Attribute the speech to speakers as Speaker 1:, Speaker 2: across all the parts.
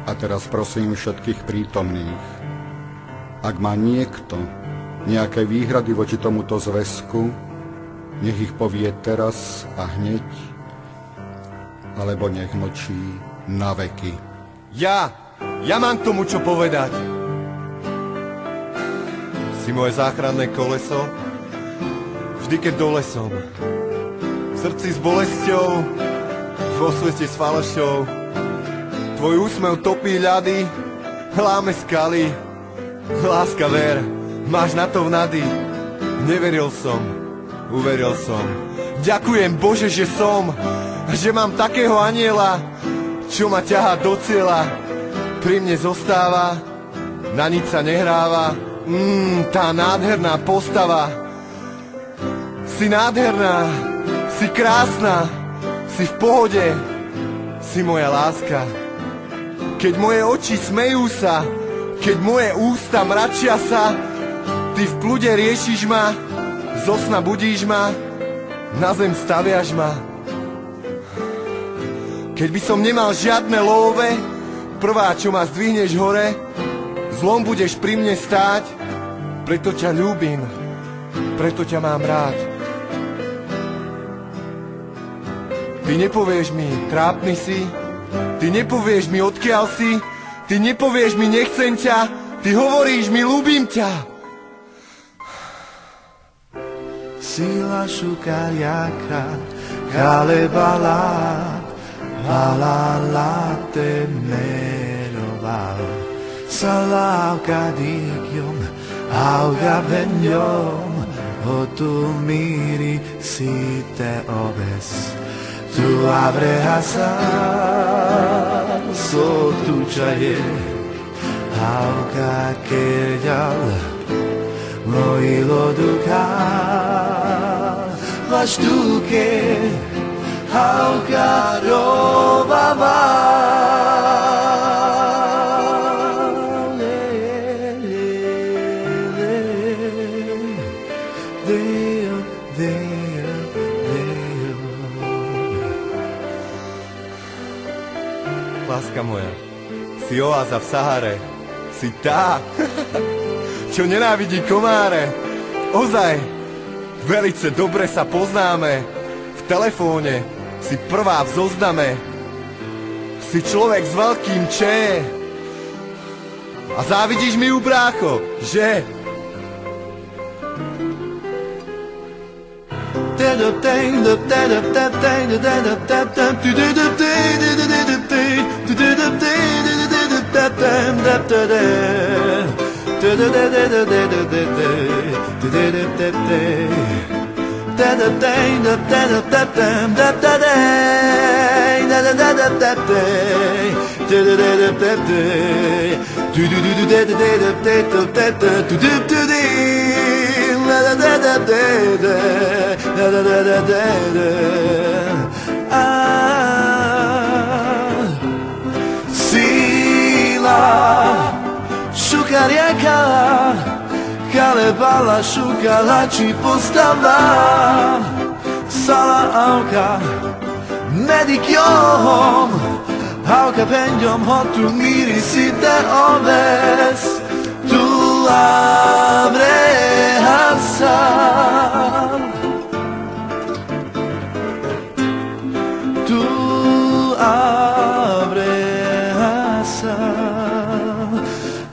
Speaker 1: A teraz prosím všetkých prítomných, ak má niekto nejaké výhrady voči tomuto zväzku, nech ich povie teraz a hneď, alebo nech mlčí na veky.
Speaker 2: Ja mám k tomu čo povedať. Si moje záchranné koleso, vždy keď dole som. V srdci s bolesťou, vo svete s falošou. Tvoj úsmev topí ľady, láme skaly. Láska ver, máš na to vnady. Neveril som, uveril som. Ďakujem Bože, že som, že mám takého aniela, čo ma ťahá do cieľa. Pri mne zostáva, na nič sa nehráva. Tá nádherná postava. Si nádherná, si krásna, si v pohode, si moja láska. Keď moje oči smejú sa, keď moje ústa mračia sa, ty v kľude riešiš ma, zo sna budíš ma, na zem staviaš ma. Keď by som nemal žiadne love, prvá, čo ma zdvihneš hore, zlom budeš pri mne stáť, preto ťa ľúbim, preto ťa mám rád. Ty nepovieš mi, trápny si, ty nepovieš mi, odkiaľ si, ty nepovieš mi, nechcem ťa, ty hovoríš mi, ľúbim ťa.
Speaker 3: Sila šuka jaka, kalebala, halala te meroval. Salavka dikyom, auga benyom, o tu miri si te oves. Tu abrehasa, so tu čaje, auga kerjal, moj loduka, vaš tuke, auga robava.
Speaker 2: Láska moja, si oáza v Sahare, si tá, čo nenávidí komáre. Ozaj, velice dobre sa poznáme, v telefóne si prvá v zozname. Si človek s veľkým če. A závidíš mi, brácho, že?
Speaker 3: Sila šuka rieka, kalebala šukala či postava. Sala auka medikiom, auka penjom, hotu miri si te oves. Tu abrehasa, tu abrehasa,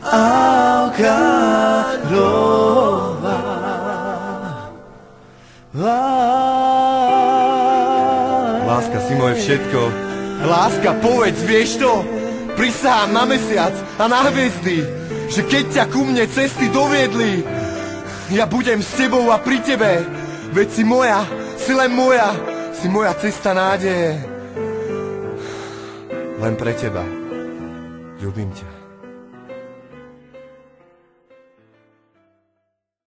Speaker 3: auka rova.
Speaker 2: Láska, si moje všetko. Láska, povedz, vieš to? Prisahám na mesiac a na hviezdy, že keď ťa ku mne cesty doviedli, ja budem s tebou a pri tebe. Veď si moja, si len moja, si moja cesta nádeje. Len pre teba. Ľúbim ťa.